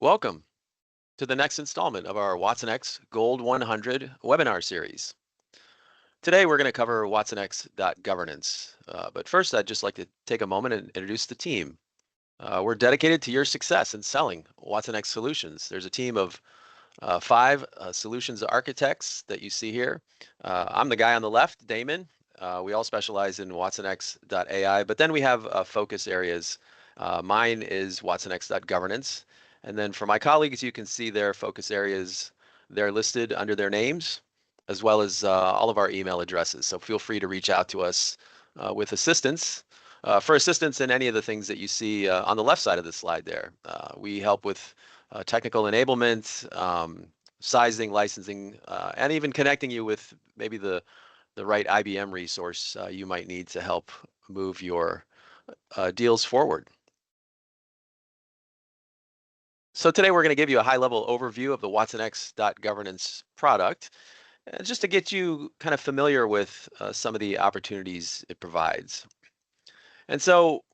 Welcome to the next installment of our watsonx Gold 100 webinar series. Today we're going to cover watsonx.governance. But first, I'd just like to take a moment and introduce the team. We're dedicated to your success in selling watsonx solutions. There's a team of five solutions architects that you see here. I'm the guy on the left, Damon. We all specialize in watsonx.ai, but then we have focus areas. Mine is watsonx.governance. And then for my colleagues, you can see their focus areas. They're listed under their names, as well as all of our email addresses. So feel free to reach out to us with assistance. For assistance in any of the things that you see on the left side of the slide there. We help with technical enablement, sizing, licensing, and even connecting you with maybe the right IBM resource you might need to help move your deals forward. So today we're going to give you a high-level overview of the watsonx.governance product, just to get you kind of familiar with some of the opportunities it provides. And so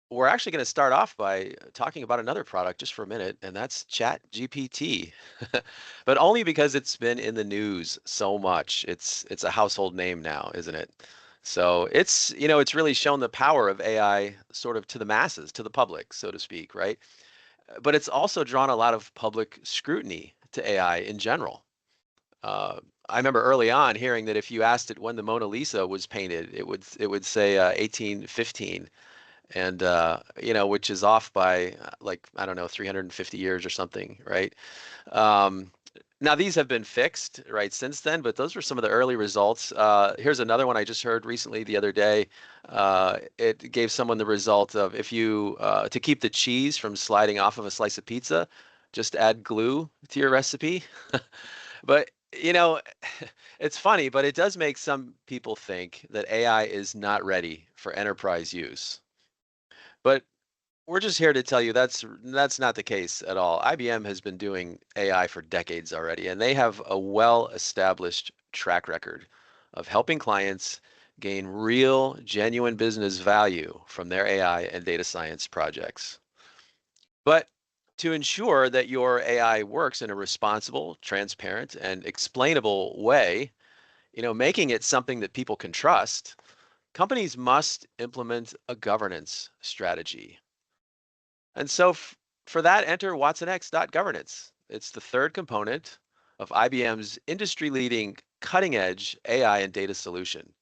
we're actually going to start off by talking about another product just for a minute, and that's ChatGPT. But only because it's been in the news so much. It's a household name now, isn't it? So it's really shown the power of AI sort of to the masses, to the public, so to speak, right? But it's also drawn a lot of public scrutiny to AI in general. Uh, I remember early on hearing that if you asked it when the Mona Lisa was painted, it would say 1815, and which is off by like I don't know 350 years or something, right? Um, Now these have been fixed right since then, but those were some of the early results. Here's another one I just heard recently the other day. It gave someone the result of if you to keep the cheese from sliding off of a slice of pizza, just add glue to your recipe. But it's funny, but it does make some people think that AI is not ready for enterprise use. But we're just here to tell you that's not the case at all. IBM has been doing AI for decades already, and they have a well-established track record of helping clients gain real, genuine business value from their AI and data science projects. But to ensure that your AI works in a responsible, transparent, and explainable way, making it something that people can trust, companies must implement a governance strategy. And so for that, enter watsonx.governance. It's the third component of IBM's industry-leading cutting-edge AI and data solution.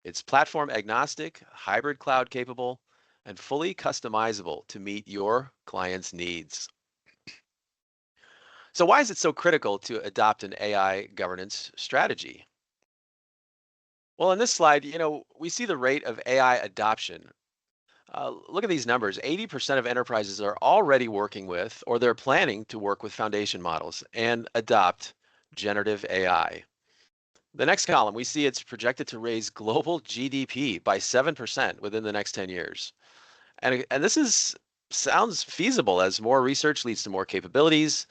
It's platform agnostic, hybrid cloud capable, and fully customizable to meet your clients' needs. So why is it so critical to adopt an AI governance strategy? Well, in this slide, we see the rate of AI adoption. Look at these numbers. 80% of enterprises are already working with, or they're planning to work with foundation models and adopt generative AI. The next column, we see it's projected to raise global GDP by 7% within the next 10 years. And this sounds feasible as more research leads to more capabilities.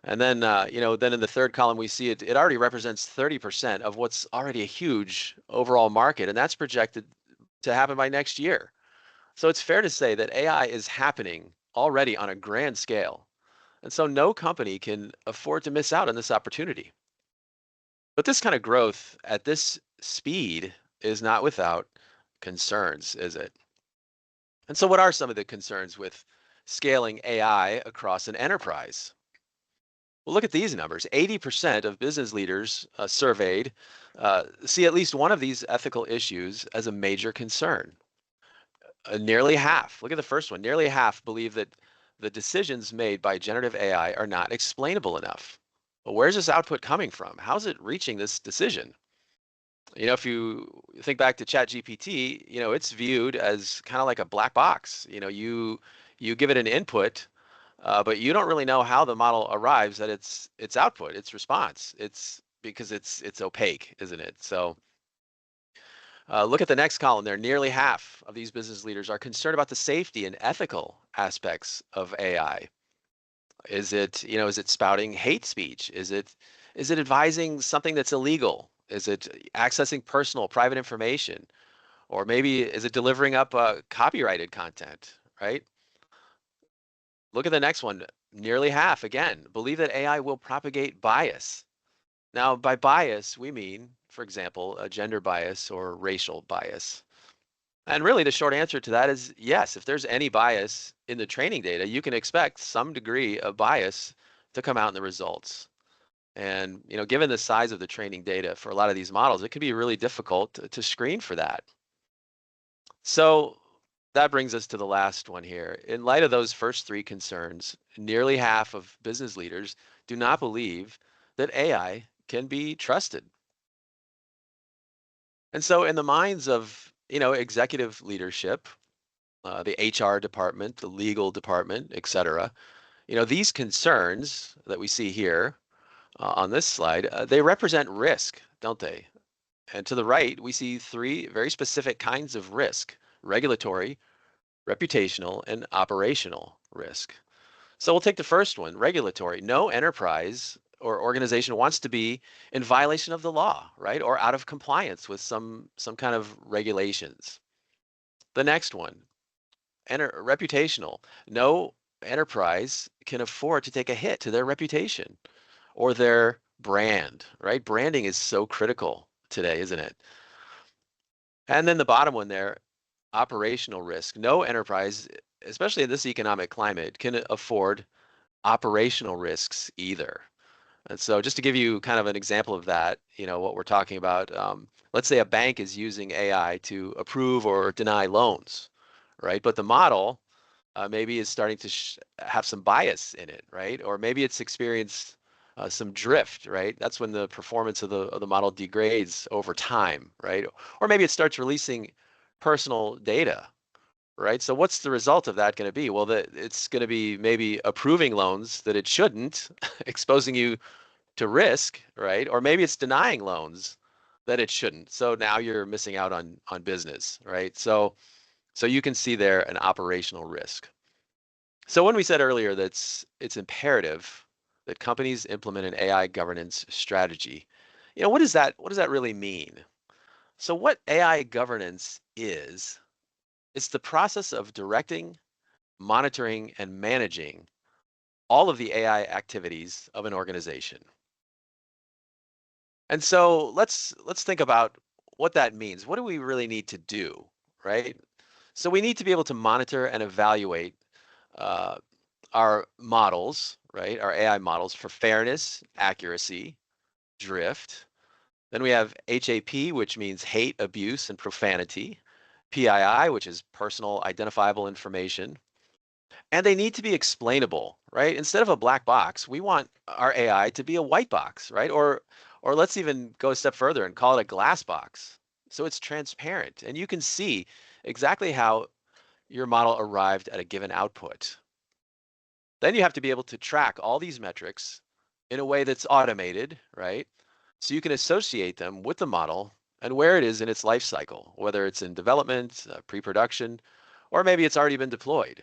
And then, then in the third column, we see it already represents 30% of what's already a huge overall market. And that's projected to happen by next year. So it's fair to say that AI is happening already on a grand scale. And so no company can afford to miss out on this opportunity. But this kind of growth at this speed is not without concerns, is it? And so what are some of the concerns with scaling AI across an enterprise? Well, look at these numbers. 80% of business leaders surveyed see at least one of these ethical issues as a major concern. Nearly half, look at the first one, nearly half believe that the decisions made by generative AI are not explainable enough. Well, where's this output coming from? How's it reaching this decision? If you think back to ChatGPT, it's viewed as kind of like a black box. You give it an input, but you don't really know how the model arrives at its output, its response. It's because it's opaque, isn't it? So look at the next column there. Nearly half of these business leaders are concerned about the safety and ethical aspects of AI. Is it spouting hate speech? Is it advising something that's illegal? Is it accessing personal, private information? Or maybe is it delivering up copyrighted content, right? Look at the next one. Nearly half, again, believe that AI will propagate bias. Now, by bias, we mean, for example, a gender bias or racial bias. And really, the short answer to that is yes. If there's any bias in the training data, you can expect some degree of bias to come out in the results. And given the size of the training data for a lot of these models, it can be really difficult to screen for that. So that brings us to the last one here. In light of those first three concerns, nearly half of business leaders do not believe that AI can be trusted. And so in the minds of, executive leadership, the HR department, the legal department, et cetera, these concerns that we see here on this slide, they represent risk, don't they? And to the right, we see three very specific kinds of risk: regulatory, reputational, and operational risk. So we'll take the first one, regulatory. No enterprise or organization wants to be in violation of the law, right? Or out of compliance with some kind of regulations. The next one, reputational. No enterprise can afford to take a hit to their reputation or their brand, right? Branding is so critical today, isn't it? And then the bottom one there, operational risk. No enterprise, especially in this economic climate, can afford operational risks either. And so just to give you kind of an example of that, what we're talking about, let's say a bank is using AI to approve or deny loans, right? But the model maybe is starting to have some bias in it, right? Or maybe it's experienced some drift, right? That's when the performance of the model degrades over time, right? Or maybe it starts releasing personal data, right? So what's the result of that going to be? Well, it's going to be maybe approving loans that it shouldn't, exposing you to risk, right? Or maybe it's denying loans that it shouldn't. So now you're missing out on business, right? So you can see there an operational risk. So when we said earlier that it's imperative that companies implement an AI governance strategy, what does that really mean? So what AI governance is, it's the process of directing, monitoring, and managing all of the AI activities of an organization. And so let's think about what that means. What do we really need to do, right? So we need to be able to monitor and evaluate uh, our models, right? Our AI models for fairness, accuracy, drift. Then we have HAP, which means hate, abuse, and profanity. PII, which is personal identifiable information. And they need to be explainable, right? Instead of a black box, we want our AI to be a white box, right? Or let's even go a step further and call it a glass box. So it's transparent and you can see exactly how your model arrived at a given output. Then you have to be able to track all these metrics in a way that's automated, right? So you can associate them with the model and where it is in its life cycle, whether it's in development, pre-production, or maybe it's already been deployed.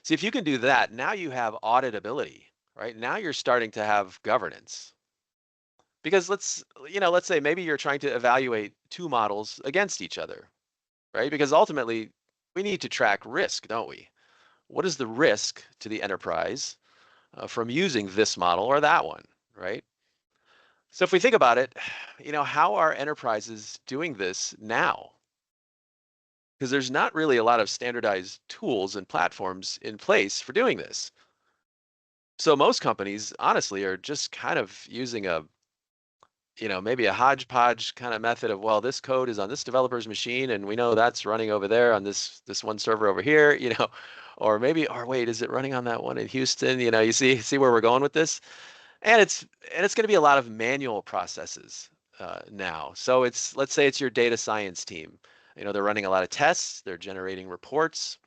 See, if you can do that, now you have auditability, right? Now you're starting to have governance. Because let's say maybe you're trying to evaluate two models against each other, right? Because ultimately, we need to track risk, don't we? What is the risk to the enterprise from using this model or that one, right? So if we think about it, how are enterprises doing this now? Because there's not really a lot of standardized tools and platforms in place for doing this. So most companies, honestly, are just kind of using maybe a hodgepodge kind of method of, well, this code is on this developer's machine, and we know that's running over there on this one server over here, or wait, is it running on that one in Houston? You see where we're going with this, and it's going to be a lot of manual processes now. So let's say it's your data science team. They're running a lot of tests, they're generating reports,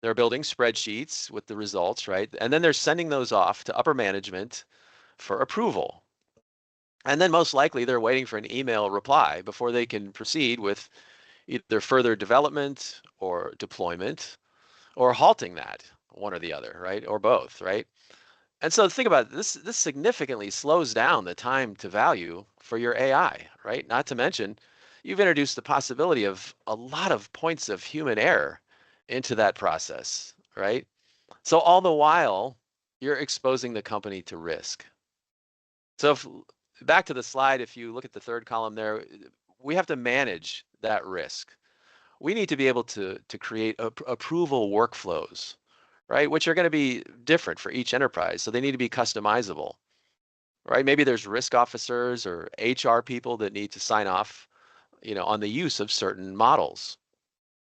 they're building spreadsheets with the results, right? And then they're sending those off to upper management for approval. And then most likely they're waiting for an email reply before they can proceed with either further development or deployment or halting that, one or the other, right? Or both, right? And so think about this, this significantly slows down the time to value for your AI, right? Not to mention, you've introduced the possibility of a lot of points of human error into that process, right? So all the while, you're exposing the company to risk. So if, back to the slide, if you look at the third column there, we have to manage that risk. We need to be able to create approval workflows, right? Which are going to be different for each enterprise. So they need to be customizable, right? Maybe there's risk officers or HR people that need to sign off, on the use of certain models.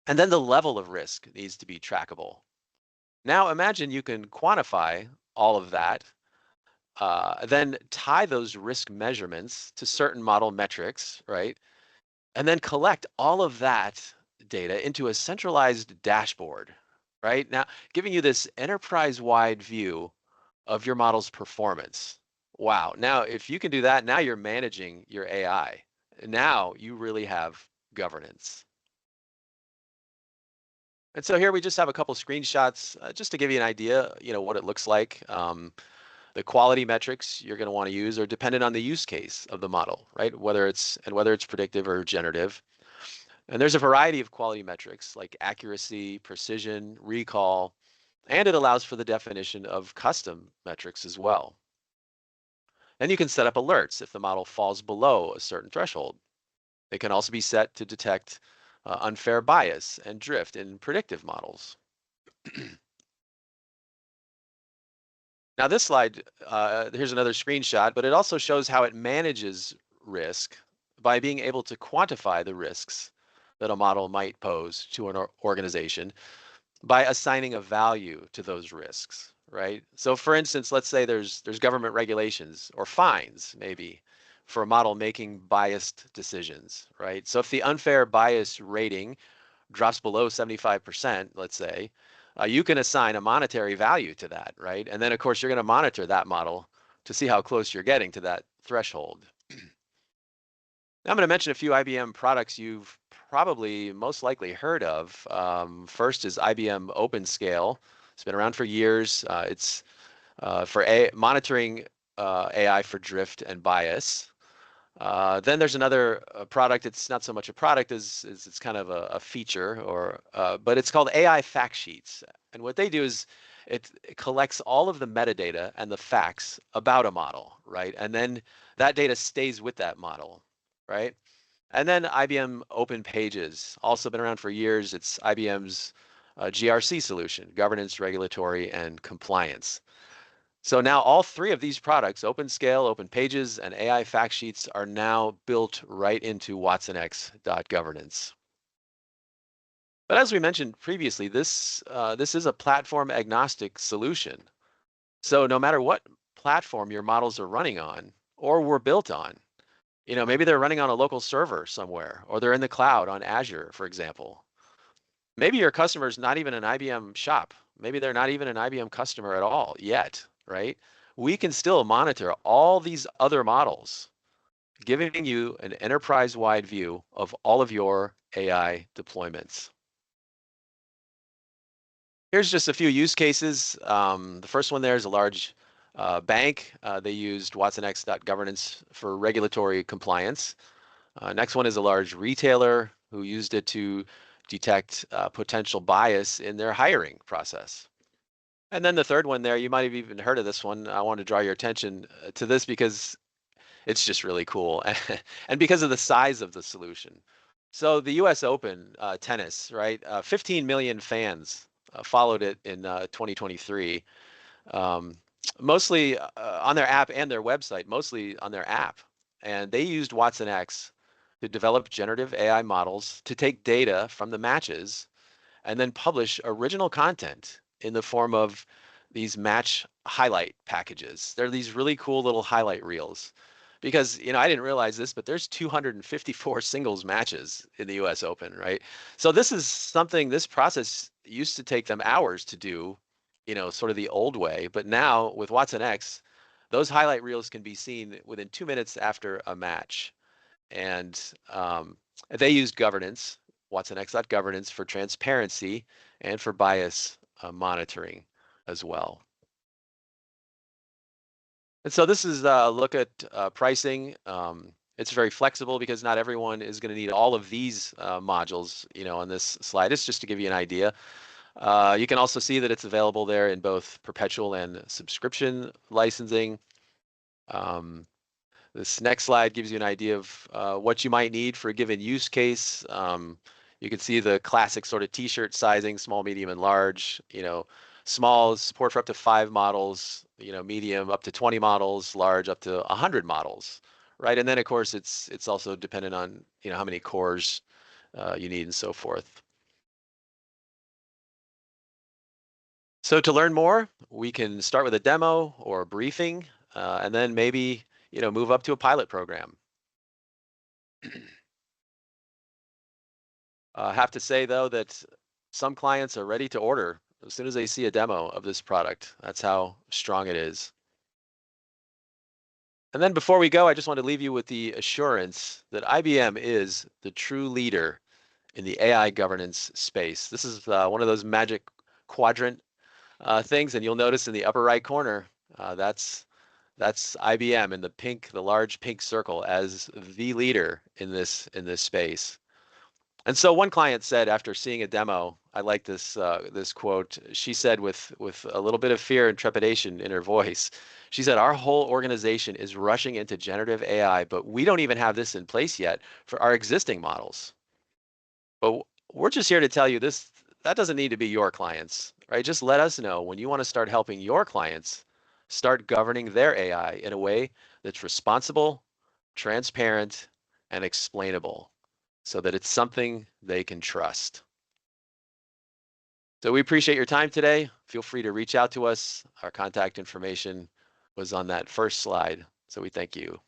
And then the level of risk needs to be trackable. Now imagine you can quantify all of that, then tie those risk measurements to certain model metrics, right? And then collect all of that data into a centralized dashboard, right? Now, giving you this enterprise-wide view of your model's performance. Wow. Now, if you can do that, now you're managing your AI. Now you really have governance. And so here we just have a couple screenshots just to give you an idea, what it looks like. The quality metrics you're going to want to use are dependent on the use case of the model, right? Whether it's predictive or generative. And there's a variety of quality metrics like accuracy, precision, recall, and it allows for the definition of custom metrics as well. And you can set up alerts if the model falls below a certain threshold. It can also be set to detect unfair bias and drift in predictive models. Now this slide, here's another screenshot, but it also shows how it manages risk by being able to quantify the risks that a model might pose to an organization by assigning a value to those risks, right? So for instance, let's say there's government regulations or fines maybe for a model making biased decisions, right? So if the unfair bias rating drops below 75%, let's say, you can assign a monetary value to that, right? And then of course you're going to monitor that model to see how close you're getting to that threshold. Now I'm going to mention a few IBM products you've probably most likely heard of. First is IBM OpenScale. It's been around for years. It's for monitoring AI for drift and bias. Then there's another product. It's not so much a product as it's kind of a feature, but it's called AI Fact Sheets. And what they do is it collects all of the metadata and the facts about a model, right? And then that data stays with that model, right? And then IBM Open Pages, also been around for years. It's IBM's GRC solution, governance, regulatory, and compliance. So now all three of these products, OpenScale, Open Pages, and AI Fact Sheets, are now built right into watsonx.governance. But as we mentioned previously, this is a platform agnostic solution. So no matter what platform your models are running on or were built on, maybe they're running on a local server somewhere, or they're in the cloud on Azure, for example. Maybe your customer is not even an IBM shop. Maybe they're not even an IBM customer at all yet, right? We can still monitor all these other models, giving you an enterprise-wide view of all of your AI deployments. Here's just a few use cases. The first one there is a large bank. They used watsonx.governance for regulatory compliance. Next one is a large retailer who used it to detect potential bias in their hiring process. And then the third one there, you might have even heard of this one. I want to draw your attention to this because it's just really cool and because of the size of the solution. So the US Open tennis, right? 15 million fans followed it in 2023, um, mostly on their app and their website, mostly on their app. And they used Watson X to develop generative AI models to take data from the matches and then publish original content in the form of these match highlight packages. They're these really cool little highlight reels. Because, I didn't realize this, but there's 254 singles matches in the US Open, right? So this process used to take them hours to do, sort of the old way. But now with Watson X, those highlight reels can be seen within 2 minutes after a match. And they used governance, watsonx.governance, for transparency and for bias monitoring as well. And so this is a look at pricing. It's very flexible because not everyone is going to need all of these modules, on this slide. It's just to give you an idea. You can also see that it's available there in both perpetual and subscription licensing. Um, this next slide gives you an idea of what you might need for a given use case. You can see the classic sort of t-shirt sizing, small, medium, and large. Small is support for up to 5 models, medium up to 20 models, large up to 100 models, right? And then of course it's also dependent on how many cores you need and so forth. So to learn more, we can start with a demo or a briefing, and then maybe move up to a pilot program. I have to say though that some clients are ready to order as soon as they see a demo of this product. That's how strong it is. And then before we go, I just want to leave you with the assurance that IBM is the true leader in the AI governance space. This is one of those magic quadrant things, and you'll notice in the upper right corner, that's IBM in the large pink circle as the leader in this space. And so one client said after seeing a demo, I like this quote. She said with a little bit of fear and trepidation in her voice, she said, "Our whole organization is rushing into generative AI, but we don't even have this in place yet for our existing models." But we're just here to tell you that doesn't need to be your clients, right? Just let us know when you want to start helping your clients start governing their AI in a way that's responsible, transparent, and explainable so that it's something they can trust. So we appreciate your time today. Feel free to reach out to us. Our contact information was on that first slide. So we thank you.